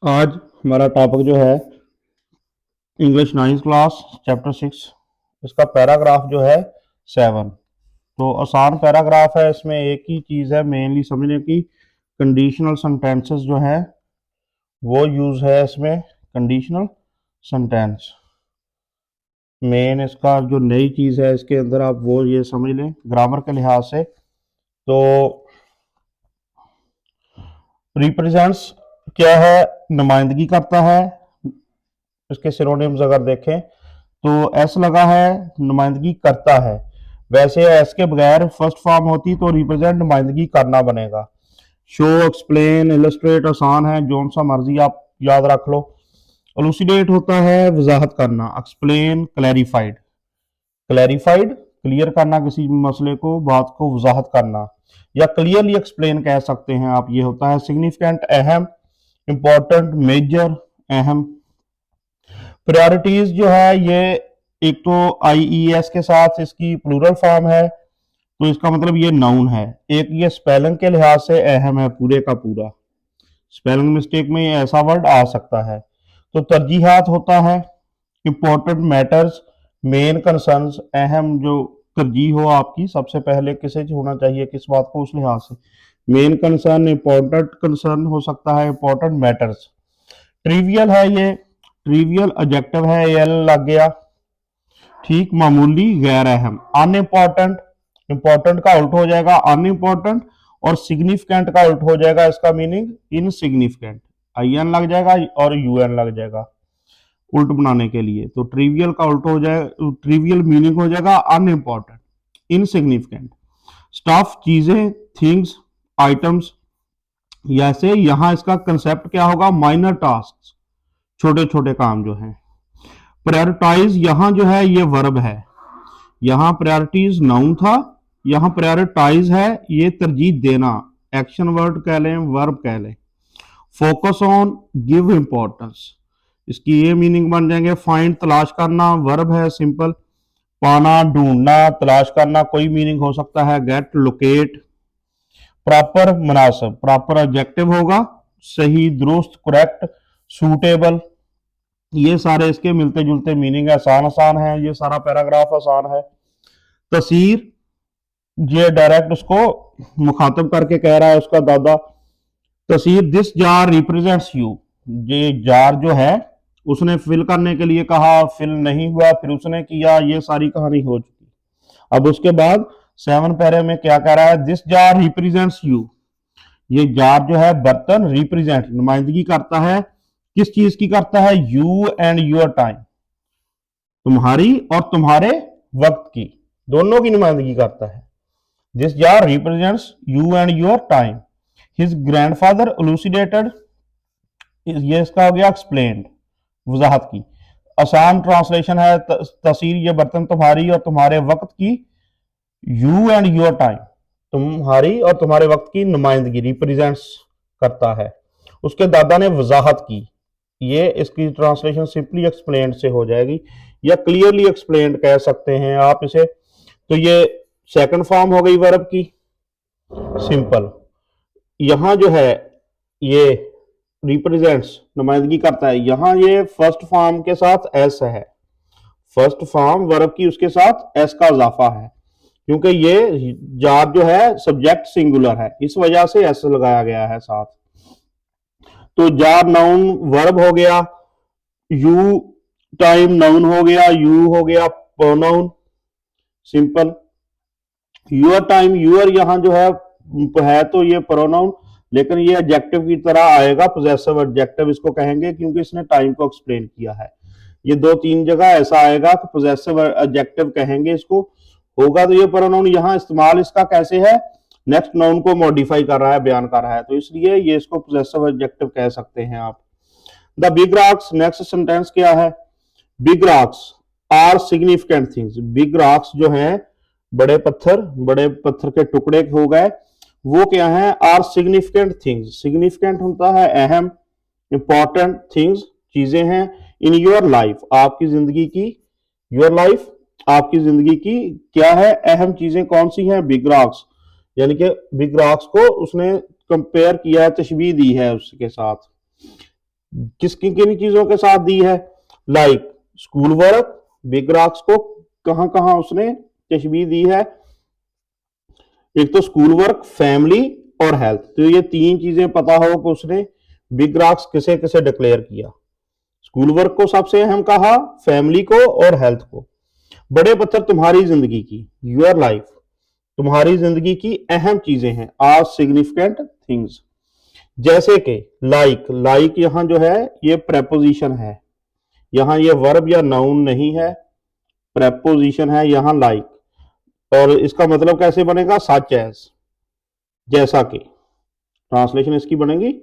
आज हमारा टॉपिक जो है इंग्लिश 9th क्लास चैप्टर 6 इसका पैराग्राफ जो है 7। तो आसान पैराग्राफ है, इसमें एक ही चीज़ है मेनली समझने की, कंडीशनल सेंटेंसेस जो है वो यूज़ है इसमें। कंडीशनल सेंटेंस मेन इसका जो नई चीज़ है इसके अंदर आप वो ये समझ लें ग्रामर के लिहाज से। तो रिप्रेजेंट्स क्या है, नुमाइंदगी करता है। इसके सिनोनिम्स अगर देखें तो एस लगा है, नुमाइंदगी करता है। वैसे एस के बगैर फर्स्ट फॉर्म होती तो रिप्रेजेंट नुमाइंदगी करना बनेगा। शो, एक्सप्लेन, इलस्ट्रेट आसान है, जोन सा मर्जी आप याद रख लो। एलुसिडेट होता है वजाहत करना। एक्सप्लेन क्लैरिफाइड, क्लैरिफाइड क्लियर करना किसी मसले को, बात को वजाहत करना, या क्लियरली एक्सप्लेन कह सकते हैं आप। ये होता है सिग्निफिकेंट अहम, इंपॉर्टेंट, मेजर, अहम। प्रायोरिटीज जो है ये एक तो आईईएस के साथ इसकी प्लूरल फॉर्म है तो इसका मतलब ये नाउन है। एक ये स्पेलिंग के लिहाज से अहम है पूरे का पूरा, स्पेलिंग मिस्टेक में ये ऐसा वर्ड आ सकता है। तो तरजीहात होता है, इंपॉर्टेंट मैटर्स, मेन कंसर्न्स, अहम जो तरजीह हो आपकी सबसे पहले किसे होना चाहिए किस बात को, उस लिहाज से मेन कंसर्न, इंपॉर्टेंट कंसर्न हो सकता है, इंपॉर्टेंट मैटर्स। ट्रिवियल है, ये ट्रिवियल एडजेक्टिव है, एल लग गया, ठीक। मामूली, गैर अहम। अनइम्पॉर्टेंट, इंपॉर्टेंट का उल्ट हो जाएगा अनइम्पॉर्टेंट, और सिग्निफिकेंट का उल्ट हो जाएगा इसका मीनिंग इनसिग्निफिकेंट, आई एन लग जाएगा और यू एन लग जाएगा उल्ट बनाने के लिए। तो ट्रिवियल का उल्ट हो जाएगा, ट्रिवियल मीनिंग हो जाएगा अनइम्पॉर्टेंट, इनसिग्निफिकेंट। स्टफ चीजें, थिंग्स, आइटम्स। जैसे यहां इसका कंसेप्ट क्या होगा, माइनर टास्क, छोटे छोटे काम जो हैं। प्रायोरिटाइज यहां जो है ये वर्ब है, यहां प्रायोरिटीज नाउन था, यहां प्रायोरिटाइज है ये तरजीह देना, एक्शन वर्ड कह लें, वर्ब कह लें। फोकस ऑन, गिव इंपॉर्टेंस, इसकी ये मीनिंग बन जाएंगे। फाइंड तलाश करना, वर्ब है सिंपल। पाना, ढूंढना, तलाश करना कोई मीनिंग हो सकता है, गेट, लोकेट। प्रॉपर, मुनासिब, प्रॉपर एडजेक्टिव होगा, सही, दुरुस्त, करेक्ट, सूटेबल। ये सारे इसके मिलते जुलते मीनिंग है, आसान आसान है, ये सारा पैराग्राफ आसान है। तसीर, ये डायरेक्ट उसको मुखातब करके कह रहा है उसका दादा। तसीर, दिस जार रिप्रेजेंट्स यू, ये जार जो है उसने फिल करने के लिए कहा, फिल नहीं हुआ, फिर उसने किया, ये सारी कहानी हो चुकी। अब उसके बाद 7 पैरे में क्या कह रहा है, दिस जार रिप्रेजेंट्स यू, ये जार जो है बर्तन रिप्रेजेंट नुमाइंदगी करता है, किस चीज की करता है, यू एंड योर टाइम, तुम्हारी और तुम्हारे वक्त की, दोनों की नुमाइंदगी करता है। This jar represents you and your time. His grandfather elucidated, ये इसका हो गया एक्सप्लेन्ड, वजाहत की। आसान ट्रांसलेशन है, तस्वीर ये बर्तन तुम्हारी और तुम्हारे वक्त की, यू एंड योर टाइम, तुम्हारी और तुम्हारे वक्त की नुमाइंदगी, रिप्रेजेंट्स करता है। उसके दादा ने वजाहत की, ये इसकी ट्रांसलेशन सिंपली एक्सप्लेन्ड से हो जाएगी, या क्लियरली एक्सप्लेन्ड कह सकते हैं आप इसे। तो ये सेकंड फॉर्म हो गई वर्ब की, सिंपल। यहां जो है ये रिप्रेजेंट्स नुमाइंदगी करता है, यहां ये फर्स्ट फॉर्म के साथ एस है, फर्स्ट फॉर्म वर्ब की उसके साथ एस का इजाफा है, क्योंकि ये जार जो है सब्जेक्ट सिंगुलर है, इस वजह से एस लगाया गया है साथ। तो जार नाउन वर्ब हो गया, यू टाइम नाउन हो गया, यू हो गया pronoun, simple. Your time, your यहां जो है तो ये प्रोनाउन, लेकिन ये एडजेक्टिव की तरह आएगा, पोजेसिव एडजेक्टिव इसको कहेंगे क्योंकि इसने टाइम को एक्सप्लेन किया है। ये 2-3 जगह ऐसा आएगा कि पोजेसिव एडजेक्टिव कहेंगे इसको, होगा तो ये प्रोनाउन। यहां इस्तेमाल इसका कैसे है, नेक्स्ट नाउन को मॉडिफाई कर रहा है, बयान कर रहा है, तो इसलिए ये इसको पोजेसिव एडजेक्टिव कह सकते हैं आप। The big rocks, next sentence क्या है, big rocks are significant things. Big rocks जो हैं बड़े पत्थर के टुकड़े हो गए, वो क्या है, आर सिग्निफिकेंट थिंग्स, सिग्निफिकेंट होता है अहम, इंपॉर्टेंट थिंग्स चीजें हैं, इन योर लाइफ, आपकी जिंदगी की, योर लाइफ आपकी जिंदगी की क्या है, अहम चीजें कौन सी हैं, बिग रॉक्स। यानी कि बिग रॉक्स को उसने कंपेयर किया है, तशबीह दी है उसके साथ। किसकी किन चीजों के साथ दी है? Like school work, big rocks को कहां कहां उसने तशबीह दी है? एक तो स्कूल वर्क, फैमिली और हेल्थ। तो ये तीन चीजें पता हो कि उसने बिग रॉक्स किसे किसे डिक्लेयर किया। स्कूल वर्क को सबसे अहम कहा, फैमिली को और हेल्थ को। बड़े पत्थर तुम्हारी जिंदगी की, योर लाइफ, तुम्हारी जिंदगी की अहम चीजें हैं, आर सिग्निफिकेंट थिंग्स। जैसे कि लाइक, लाइक यहां जो है ये प्रेपोजिशन है, यहां ये वर्ब या नाउन नहीं है, प्रेपोजिशन है यहां लाइक। और इसका मतलब कैसे बनेगा? सच एज, जैसा कि। ट्रांसलेशन इसकी बनेगी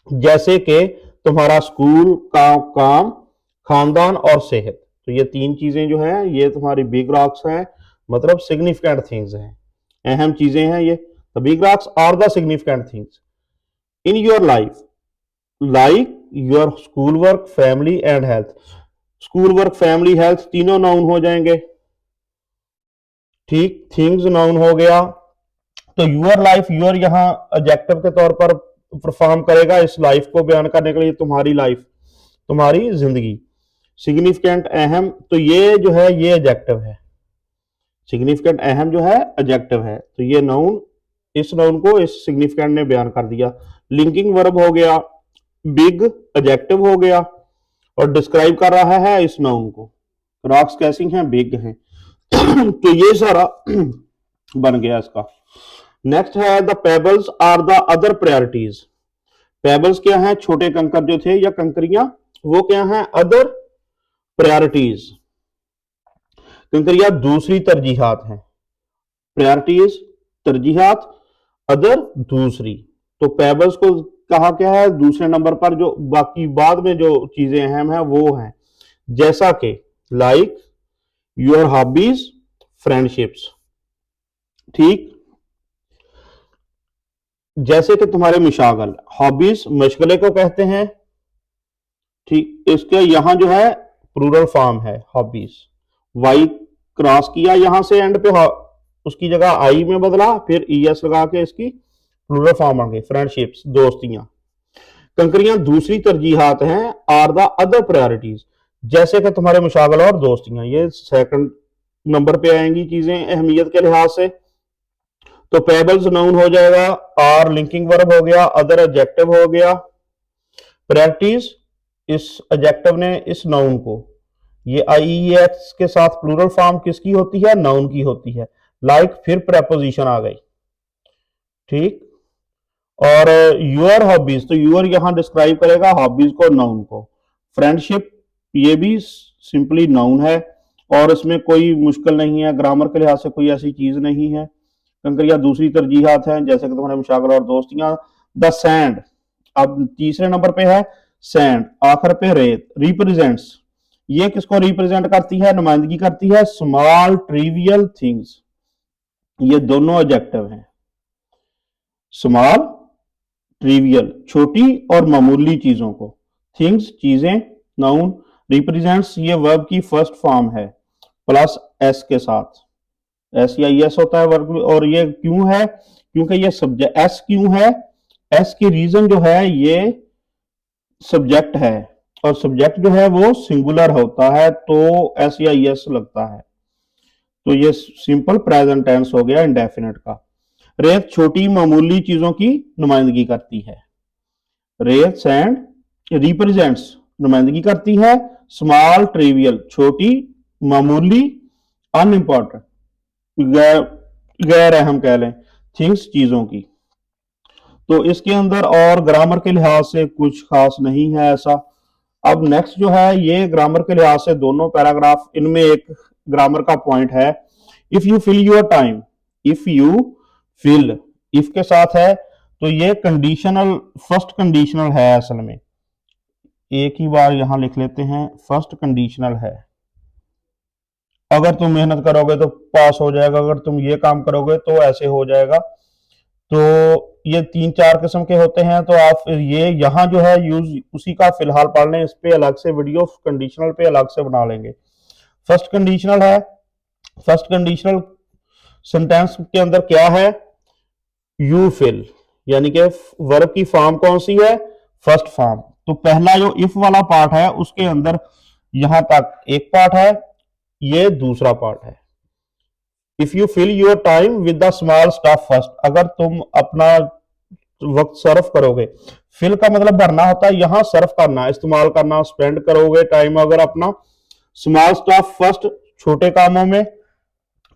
जैसे कि तुम्हारा स्कूल का काम, खानदान और सेहत। तो ये तीन चीजें जो है ये तुम्हारी बिग रॉक्स हैं, मतलब सिग्निफिकेंट थिंग्स हैं, अहम चीजें हैं ये। The big rocks are the significant things in your life, like your school work, family and health. School work, family, health तीनों नाउन हो जाएंगे, ठीक। थिंग्स नाउन हो गया, तो यूर लाइफ, यूर यहां एडजेक्टिव के तौर पर परफॉर्म करेगा इस लाइफ को बयान करने के लिए, तुम्हारी लाइफ, तुम्हारी जिंदगी। सिग्निफिकेंट, अहम, तो ये जो है ये एडजेक्टिव है। सिग्निफिकेंट, अहम जो है एडजेक्टिव है, तो ये नाउन, इस नाउन को इस सिग्निफिकेंट ने बयान कर दिया। लिंकिंग वर्ब हो गया, बिग एडजेक्टिव हो गया और डिस्क्राइब कर रहा है इस नाउन को। रॉक्स कैसी हैं? बिग हैं। तो ये सारा बन गया इसका। नेक्स्ट है the pebbles are the other priorities. Pebbles क्या है? छोटे कंकर जो थे या कंकरियां, वो क्या है? Other priorities. कंकरियां दूसरी तरजीहात हैं, प्रायोरिटीज तरजीहात, अदर दूसरी। तो पेबल्स को कहा क्या है? दूसरे नंबर पर, जो बाकी बाद में जो चीजें अहम है वो हैं, जैसा कि लाइक योर हॉबीज, फ्रेंडशिप्स, ठीक। जैसे कि तुम्हारे मशागल, हॉबीज मशगले को कहते हैं, ठीक। इसके यहां जो है प्लूरल फॉर्म है हॉबीज, वाई क्रॉस किया यहां से एंड पे, उसकी जगह आई में बदला, फिर ईएस लगा के इसकी प्लूरल फॉर्म आ गई, फ्रेंडशिप्स, दोस्तियां। कंकरियां दूसरी तरजीहात हैं, आर द अदर प्रायोरिटीज, जैसे कि तुम्हारे मुशागला और दोस्तियां, ये सेकंड नंबर पे आएंगी चीजें अहमियत के लिहाज से। तो पेबल्स नाउन हो जाएगा, आर लिंकिंग वर्ब हो गया, अदर एडजेक्टिव हो गया, प्रायोरिटीज इस एडजेक्टिव ने इस नाउन को, ये आईईएक्स के साथ प्लूरल फॉर्म किसकी होती है? नाउन की होती है। लाइक फिर प्रेपोजिशन आ गई, ठीक। और यूर हॉबीज, तो यूर यहां डिस्क्राइब करेगा हॉबीज को, नाउन को। फ्रेंडशिप ये भी सिंपली नाउन है और इसमें कोई मुश्किल नहीं है, ग्रामर के लिहाज से कोई ऐसी चीज नहीं है। कंकरिया दूसरी तरजीहात हैं, जैसे कि तुम्हारे मुशागला और दोस्तियां। द सैंड, अब तीसरे नंबर पे है सैंड, आखिर पे रेत। रिप्रेजेंट्स, ये किसको रिप्रेजेंट करती है? नुमाइंदगी करती है स्मॉल ट्रिवियल थिंग्स, ये दोनों एडजेक्टिव हैं। स्मॉल ट्रिवियल, छोटी और मामूली चीजों को, थिंग्स चीजें, नाउन। रिप्रेजेंट्स ये वर्ब की फर्स्ट फॉर्म है प्लस एस के साथ, एस या एस होता है वर्ब। और ये क्यों है? क्योंकि ये सब्जेक्ट, एस क्यों है? एस की रीजन जो है ये सब्जेक्ट है, और सब्जेक्ट जो है वो सिंगुलर होता है, तो एस या एस लगता है। तो ये सिंपल प्रेजेंट टेंस हो गया इंडेफिनिट का। रेत छोटी मामूली चीजों की नुमाइंदगी करती है, रेत सैंड रिप्रेजेंट्स नुमाइंदगी करती है स्मॉल ट्रिवियल, छोटी मामूली, अनइम्पॉर्टेंट गैर गैर अहम कह लें, थिंग्स चीजों की। तो इसके अंदर और ग्रामर के लिहाज से कुछ खास नहीं है ऐसा। अब नेक्स्ट जो है ये ग्रामर के लिहाज से दोनों पैराग्राफ, इनमें एक ग्रामर का पॉइंट है, if you fill your time, if you fill, if के साथ है, तो ये कंडीशनल, फर्स्ट कंडीशनल है असल में। एक ही बार यहां लिख लेते हैं, फर्स्ट कंडीशनल है। अगर तुम मेहनत करोगे तो पास हो जाएगा, अगर तुम ये काम करोगे तो ऐसे हो जाएगा। तो ये 3-4 किस्म के होते हैं, तो आप ये यहाँ जो है यूज उसी का फिलहाल पढ़ लें, इस पे अलग से वीडियो कंडीशनल पे अलग से बना लेंगे। फर्स्ट कंडीशनल है, फर्स्ट कंडीशनल सेंटेंस के अंदर क्या है? यू फिल, यानी कि वर्ब की फॉर्म कौन सी है? First form. तो पहला जो इफ वाला पार्ट है उसके अंदर यहां तक एक पार्ट है, ये दूसरा पार्ट है। If you fill your time with the small stuff first, अगर तुम अपना वक्त सर्व करोगे, फिल का मतलब भरना होता है, यहां सर्व करना, इस्तेमाल करना, स्पेंड करोगे टाइम अगर अपना स्मॉल स्टफ फर्स्ट, छोटे कामों में,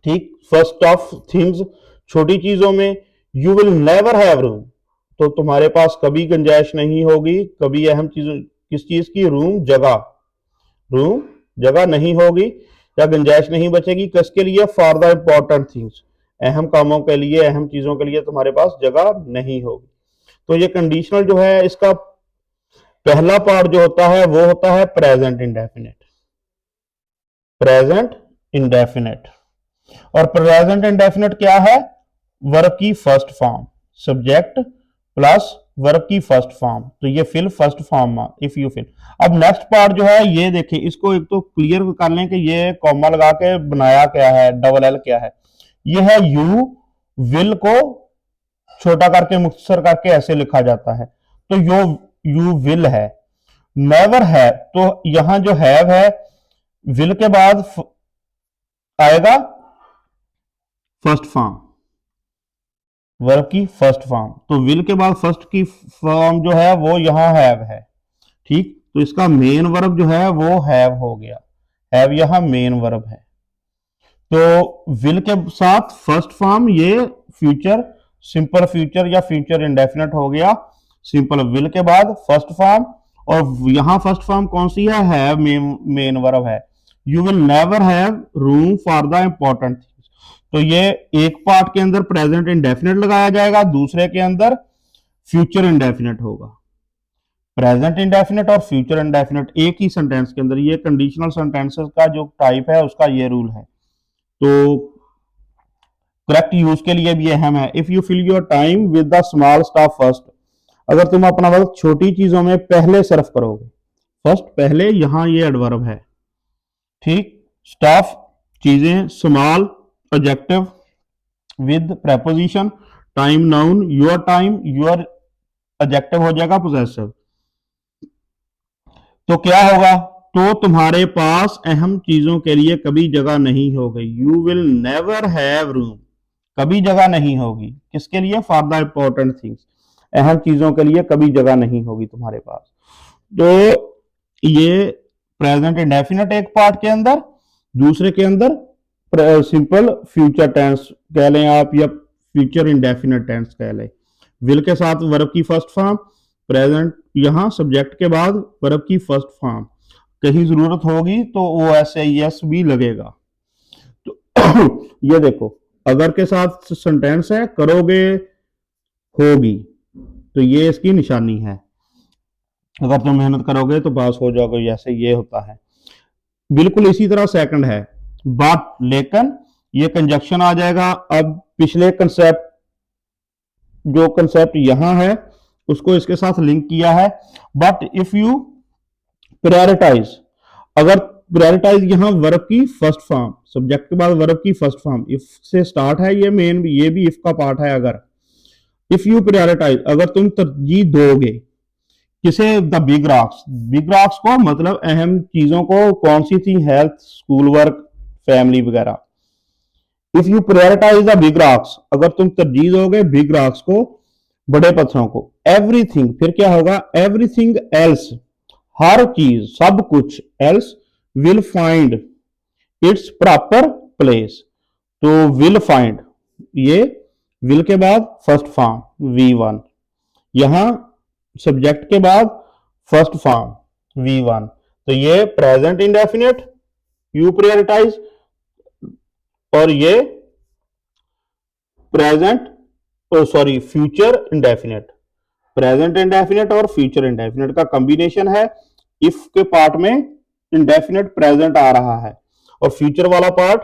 ठीक, फर्स्ट ऑफ थिंग्स, छोटी चीजों में, you will never have room, तो तुम्हारे पास कभी गुंजाइश नहीं होगी, कभी अहम चीज, किस चीज की, रूम, जगह, रूम जगह नहीं होगी या गुंजाइश नहीं बचेगी, किसके लिए, फॉर द इंपॉर्टेंट थिंग्स, अहम कामों के लिए, अहम चीजों के लिए तुम्हारे पास जगह नहीं होगी। तो ये कंडीशनल जो है, इसका पहला पार्ट जो होता है वो होता है प्रेजेंट इंडेफिनिट, प्रेजेंट इंडेफिनिट। और प्रेजेंट इंडेफिनिट क्या है, वर्ब की first form, subject plus verb की फर्स्ट फॉर्म, तो ये fill first form, if you fill. अब नेक्स्ट पार्ट जो है ये देखिए, इसको एक तो क्लियर कर लें कि ये कॉमा लगा के बनाया क्या है, डबल एल क्या है, ये है यू विल को छोटा करके मुख्तसर करके ऐसे लिखा जाता है, तो यू विल है। नेवर है, तो यहां जो हैव है, विल के बाद आएगा फर्स्ट फॉर्म, वर्ब की फर्स्ट फॉर्म, तो विल के बाद फर्स्ट की फॉर्म जो है वो यहां हैव है, ठीक, तो इसका मेन वर्ब जो है वो हैव हो गया, हैव यहां मेन वर्ब है। तो विल के साथ फर्स्ट फॉर्म, ये फ्यूचर, सिंपल फ्यूचर या फ्यूचर इंडेफिनिट हो गया, सिंपल विल के बाद फर्स्ट फॉर्म, और यहां फर्स्ट फॉर्म कौन सी है, हैव मेन वर्ब है। You will never have room for the important things, तो ये एक पार्ट के अंदर प्रेजेंट इंडेफिनिट लगाया जाएगा, दूसरे के अंदर फ्यूचर इंडेफिनिट होगा। प्रेजेंट इंडेफिनिट और फ्यूचर इंडेफिनिट एक ही सेंटेंस के अंदर, ये कंडीशनल सेंटेंसेस का जो टाइप है उसका ये रूल है। तो करेक्ट यूज के लिए भी अहम है, if you fill your time with the small stuff first, अगर तुम अपना वक्त छोटी चीजों में पहले सर्व करोगे, फर्स्ट पहले, यहां ये एडवर्ब है, ठीक, स्टफ चीजें, small adjective with preposition, time noun, your time, your adjective हो जाएगा पोजेसिव, तो क्या होगा, तो तुम्हारे पास अहम चीजों के लिए कभी जगह नहीं होगी, you will never have room, कभी जगह नहीं होगी, किसके लिए, फॉर द इंपॉर्टेंट थिंग्स, अहम चीजों के लिए कभी जगह नहीं होगी तुम्हारे पास। तो ये प्रेजेंट इंडेफिनिट एक पार्ट के अंदर, दूसरे के अंदर सिंपल फ्यूचर टेंस कह लें आप, या फ्यूचर इंडेफिनिट टेंस कह लें, विल के साथ वर्ब की फर्स्ट फॉर्म, प्रेजेंट यहां सब्जेक्ट के बाद वर्ब की फर्स्ट फॉर्म, कहीं जरूरत होगी तो ओ एस एस भी लगेगा। तो ये देखो, अगर के साथ सेंटेंस है, करोगे, होगी, तो ये इसकी निशानी है, अगर तुम मेहनत करोगे तो पास हो जाओगे, जैसे ये होता है। बिल्कुल इसी तरह सेकंड है, बट, लेकिन, ये कंजक्शन आ जाएगा। अब पिछले कंसेप्ट, जो कंसेप्ट यहां है उसको इसके साथ लिंक किया है, बट इफ यू प्रायोरिटाइज, अगर प्रायोरिटाइज यहां वर्ब की फर्स्ट फॉर्म, सब्जेक्ट के बाद वर्ब की फर्स्ट फॉर्म, इफ से स्टार्ट है, ये मेन, ये भी इफ का पार्ट है। अगर इफ यू प्रायोरिटाइज, अगर तुम तरजीह दोगे किसे, the big rocks, big rocks को, मतलब अहम चीजों को, कौन सी थी, हेल्थ, स्कूल वर्क, फैमिली वगैरह। If you prioritise the big rocks, अगर तुम तरजीह दोगे बिग रॉक्स को, बड़े पत्थरों को, एवरीथिंग, फिर क्या होगा, एवरीथिंग एल्स, हर चीज, सब कुछ, else will find its proper place, तो विल फाइंड, ये विल के बाद फर्स्ट फॉर्म V1, यहां सब्जेक्ट के बाद फर्स्ट फॉर्म V1, तो ये प्रेजेंट इंडेफिनिट, यू प्रायोरिटाइज, और ये present, sorry, future indefinite, present indefinite और फ्यूचर इंडेफिनिट का कॉम्बिनेशन है। इफ के पार्ट में इंडेफिनिट प्रेजेंट आ रहा है और फ्यूचर वाला पार्ट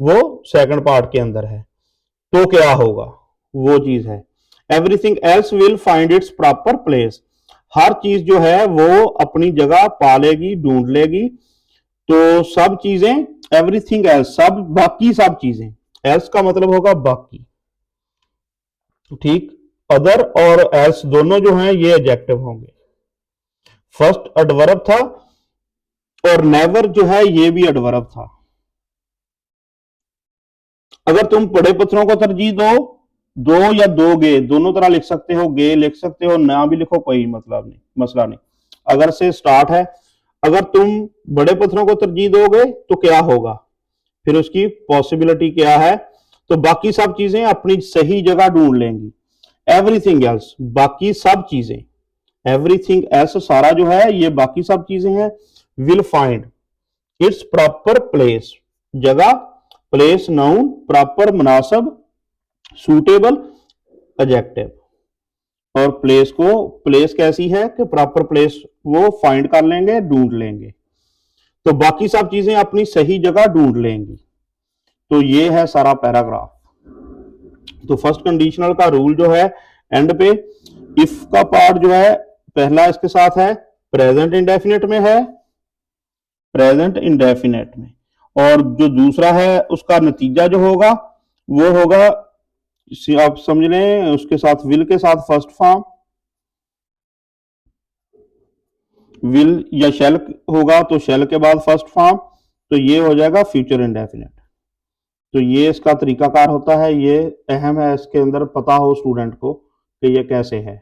वो सेकंड पार्ट के अंदर है, तो क्या होगा, वो चीज है, everything else will find its proper place, हर चीज जो है वो अपनी जगह पा लेगी, ढूंढ लेगी, तो सब चीजें, एवरीथिंग एल्स, सब, बाकी सब चीजें, एल्स का मतलब होगा बाकी, ठीक, अदर और एल्स दोनों जो हैं ये एडजेक्टिव होंगे। फर्स्ट एडवर्ब था, और नेवर जो है ये भी एडवर्ब था। अगर तुम बड़े पत्थरों को तरजीह दो, दो या दोगे, दोनों तरह लिख सकते हो, गे लिख सकते हो, ना भी लिखो, कोई मतलब नहीं, मसला नहीं। अगर से स्टार्ट है, अगर तुम बड़े पत्थरों को तरजीह दोगे तो क्या होगा, फिर उसकी पॉसिबिलिटी क्या है, तो बाकी सब चीजें अपनी सही जगह ढूंढ लेंगी। एवरीथिंग एल्स, बाकी सब चीजें, एवरीथिंग एल्स सारा जो है ये बाकी सब चीजें हैं, will find its proper place, जगह, प्लेस नाउन, प्रॉपर मुनासब, सूटेबल एडजेक्टिव। और प्लेस को, प्लेस कैसी है कि प्रॉपर प्लेस वो फाइंड कर लेंगे, ढूंढ लेंगे, तो बाकी सब चीजें अपनी सही जगह ढूंढ लेंगी। तो ये है सारा पैराग्राफ। तो फर्स्ट कंडीशनल का रूल जो है एंड पे, इफ का पार्ट जो है पहला इसके साथ है प्रेजेंट इंडेफिनिट में है, प्रेजेंट इंडेफिनिट में, और जो दूसरा है उसका नतीजा जो होगा वो होगा, आप समझ लें, उसके साथ विल के साथ फर्स्ट फॉर्म, विल या शेल होगा तो शेल के बाद फर्स्ट फॉर्म, तो ये हो जाएगा फ्यूचर इंडेफिनिट। तो ये इसका तरीकाकार होता है, ये अहम है, इसके अंदर पता हो स्टूडेंट को कि ये कैसे है।